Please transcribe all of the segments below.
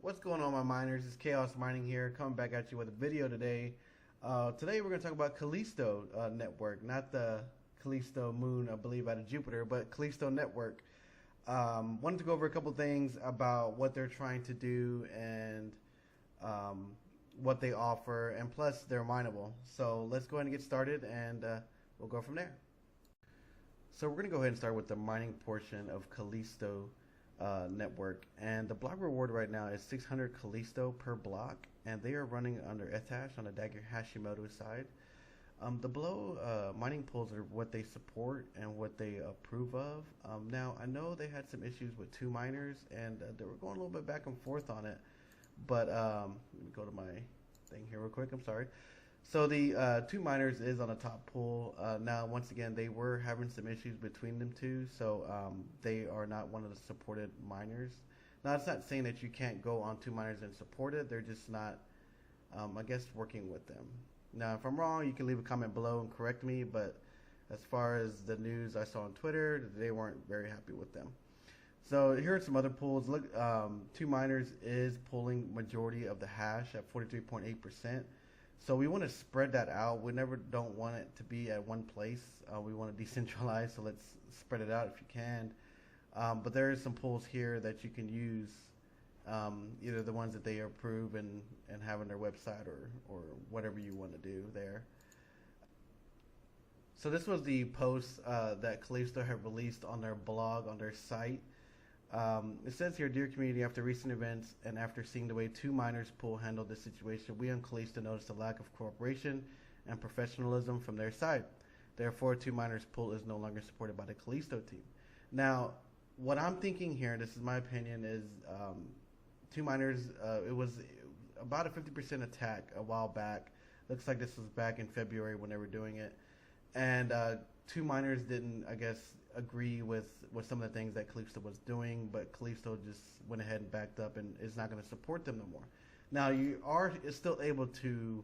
What's going on, my miners? It's Chaos Mining here, coming back at you with a video today. Today we're going to talk about Callisto network, not the Callisto moon, I believe, out of Jupiter, but Callisto network. Wanted to go over a couple things about what they're trying to do and what they offer, and plus they're mineable. So let's go ahead and get started, and we'll go from there. So we're going to go ahead and start with the mining portion of Callisto network, and the block reward right now is 600 Callisto per block, and they are running under Ethash on the Dagger Hashimoto side. The below mining pools are what they support and what they approve of. Now I know they had some issues with two miners, and they were going a little bit back and forth on it, but let me go to my thing here real quick. I'm sorry. So the two miners is on the top pool. Now, once again, they were having some issues between them two, so they are not one of the supported miners. Now, it's not saying that you can't go on two miners and support it. They're just not, I guess, working with them. Now, if I'm wrong, you can leave a comment below and correct me, but as far as the news I saw on Twitter, they weren't very happy with them. So here are some other pools. Look, two miners is pulling majority of the hash at 43.8%. So we want to spread that out. We don't want it to be at one place. We want to decentralize, so let's spread it out if you can. But there is some pools here that you can use, either the ones that they approve and have on their website or whatever you want to do there. So this was the post that Callisto had released on their blog, on their site. It says here, dear community, after recent events and after seeing the way two miners pool handled this situation, we on Callisto noticed a lack of cooperation and professionalism from their side. Therefore, two miners pool is no longer supported by the Callisto team. Now, what I'm thinking here, this is my opinion, is two miners, it was about a 50% attack a while back. Looks like this was back in February when they were doing it. And two miners didn't, I guess, agree with some of the things that Callisto was doing, but Callisto just went ahead and backed up and is not going to support them no more. Now, you are still able to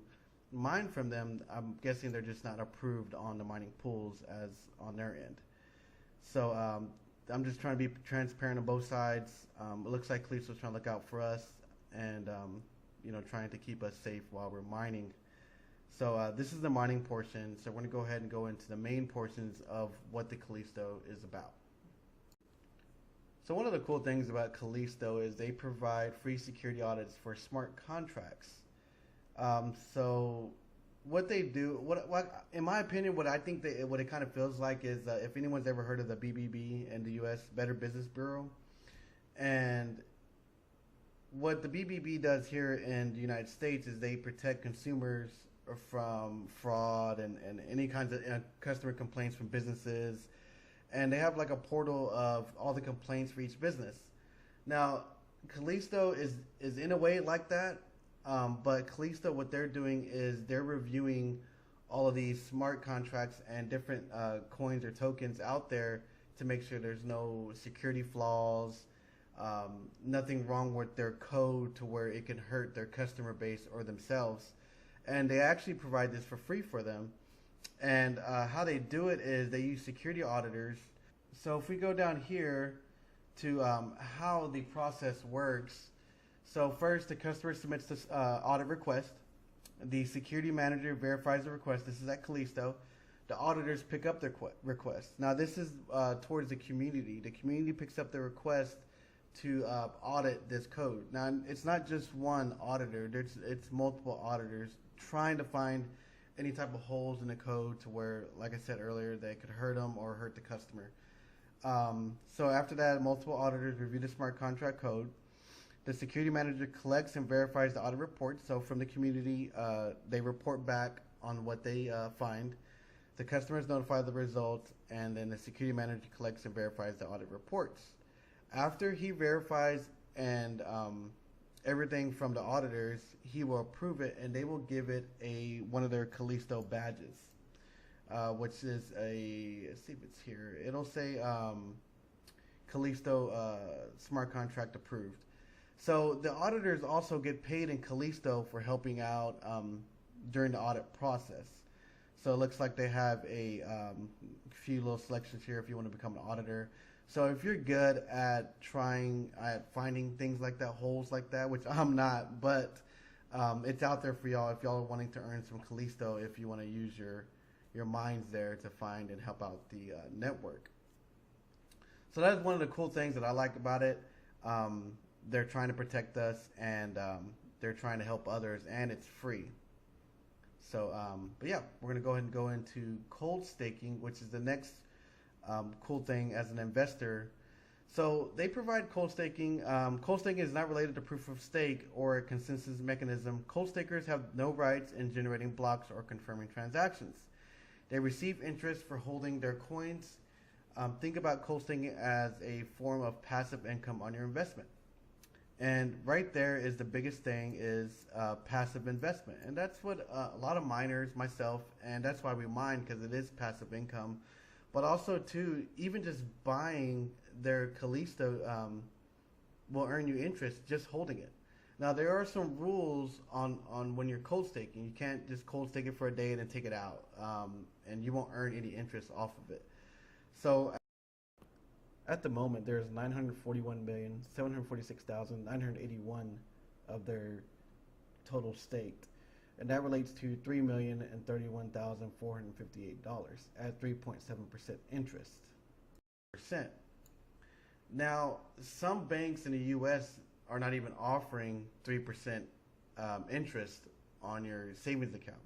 mine from them. I'm guessing they're just not approved on the mining pools as on their end. So I'm just trying to be transparent on both sides. It looks like Callisto's trying to look out for us and trying to keep us safe while we're mining. So this is the mining portion, so we're going to go ahead and go into the main portions of what the Callisto is about. So one of the cool things about Callisto is they provide free security audits for smart contracts. So what they do, what in my opinion, what I think what it kind of feels like is if anyone's ever heard of the BBB in the U.S., Better Business Bureau, and what the BBB does here in the United States is they protect consumers from fraud and any kinds of customer complaints from businesses, and they have like a portal of all the complaints for each business. Now, Callisto is in a way like that, but Callisto, what they're doing is they're reviewing all of these smart contracts and different coins or tokens out there to make sure there's no security flaws, nothing wrong with their code to where it can hurt their customer base or themselves. And they actually provide this for free for them. And how they do it is they use security auditors. So if we go down here to how the process works. So first, the customer submits this audit request. The security manager verifies the request. This is at Callisto. The auditors pick up their request. Now this is towards the community. The community picks up the request to audit this code. Now it's not just one auditor. It's multiple auditors trying to find any type of holes in the code to where, like I said earlier, they could hurt them or hurt the customer. So after that, multiple auditors review the smart contract code. The security manager collects and verifies the audit report. So from the community, they report back on what they find. The customer is notified of the results, and then the security manager collects and verifies the audit reports. After he verifies and everything from the auditors, he will approve it, and they will give it one of their Callisto badges, which is let's see if it's here. It'll say Callisto smart contract approved. So the auditors also get paid in Callisto for helping out during the audit process. So it looks like they have a few little selections here if you want to become an auditor. So if you're good at trying at finding things like that, holes like that, which I'm not, but it's out there for y'all if y'all are wanting to earn some Callisto. If you want to use your minds there to find and help out the network. So that's one of the cool things that I like about it. Um, they're trying to protect us, and they're trying to help others, and it's free. So, but yeah, we're gonna go ahead and go into cold staking, which is the next cool thing as an investor. So they provide cold staking. Cold staking is not related to proof of stake or a consensus mechanism. Cold stakers have no rights in generating blocks or confirming transactions. They receive interest for holding their coins. Think about cold staking as a form of passive income on your investment. And right there is the biggest thing is passive investment. And that's what a lot of miners, myself, and that's why we mine, because it is passive income. But also, too, even just buying their Callisto will earn you interest just holding it. Now, there are some rules on when you're cold staking. You can't just cold stake it for a day and then take it out, and you won't earn any interest off of it. So at the moment, there's 941,746,981 of their total staked, and that relates to $3,031,458 at 3.7% interest. Percent. Now, some banks in the U.S. are not even offering 3% interest on your savings account.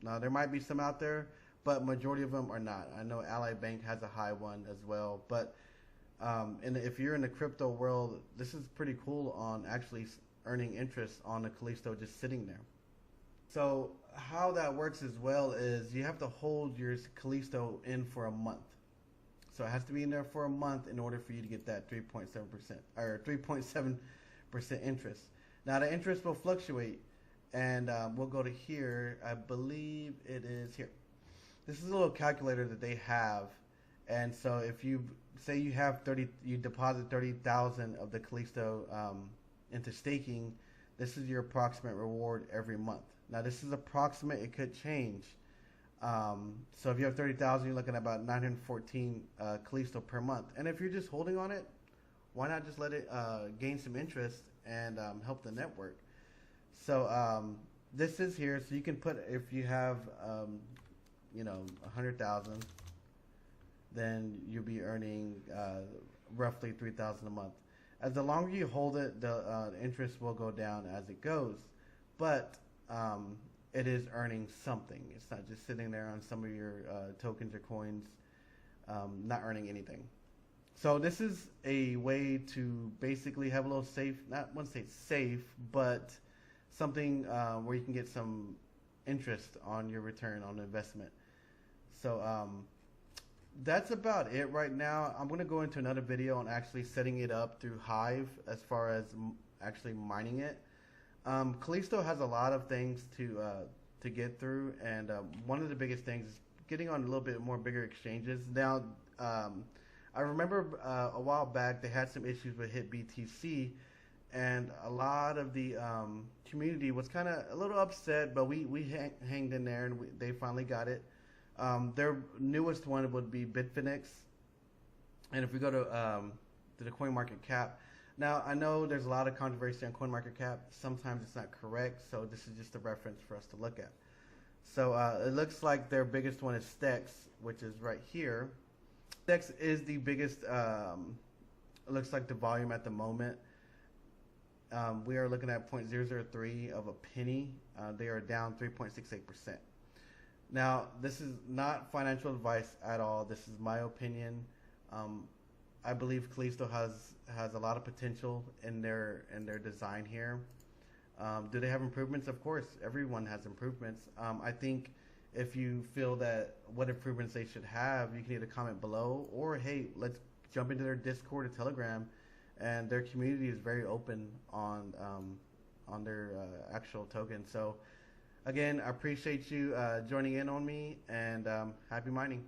Now, there might be some out there, but majority of them are not. I know Ally Bank has a high one as well, but and if you're in the crypto world, this is pretty cool on actually earning interest on the Callisto just sitting there. So how that works as well is you have to hold your Callisto in for a month. So it has to be in there for a month in order for you to get that 3.7% or 3.7% interest. Now the interest will fluctuate, and we'll go to here. I believe it is here. This is a little calculator that they have, and so if you say you have 30, you deposit 30,000 of the Callisto into staking. This is your approximate reward every month. Now this is approximate; it could change. So if you have 30,000, you're looking at about 914 Callisto per month. And if you're just holding on it, why not just let it gain some interest and help the network? So this is here, so you can put if you have 100,000, then you'll be earning roughly 3,000 a month. As the longer you hold it, the interest will go down as it goes, but it is earning something. It's not just sitting there on some of your tokens or coins, not earning anything. So this is a way to basically have a little safe, not want to say safe, but something where you can get some interest on your return on investment. So that's about it right now. I'm going to go into another video on actually setting it up through Hive as far as actually mining it. Callisto has a lot of things to get through, and one of the biggest things is getting on a little bit more bigger exchanges. Now, I remember a while back they had some issues with HitBTC, and a lot of the community was kind of a little upset, but we hanged in there, and they finally got it. Their newest one would be Bitfinex, and if we go to the CoinMarketCap, now I know there's a lot of controversy on CoinMarketCap. Sometimes it's not correct, so this is just a reference for us to look at. So it looks like their biggest one is Stex, which is right here. Stex is the biggest. It looks like the volume at the moment. We are looking at 0.003 of a penny. They are down 3.68%. Now, this is not financial advice at all. This is my opinion. I believe Callisto has a lot of potential in their design here. Do they have improvements? Of course, everyone has improvements. I think if you feel that what improvements they should have, you can either comment below or hey, let's jump into their Discord or Telegram, and their community is very open on their actual token. So again, I appreciate you joining in on me, and happy mining.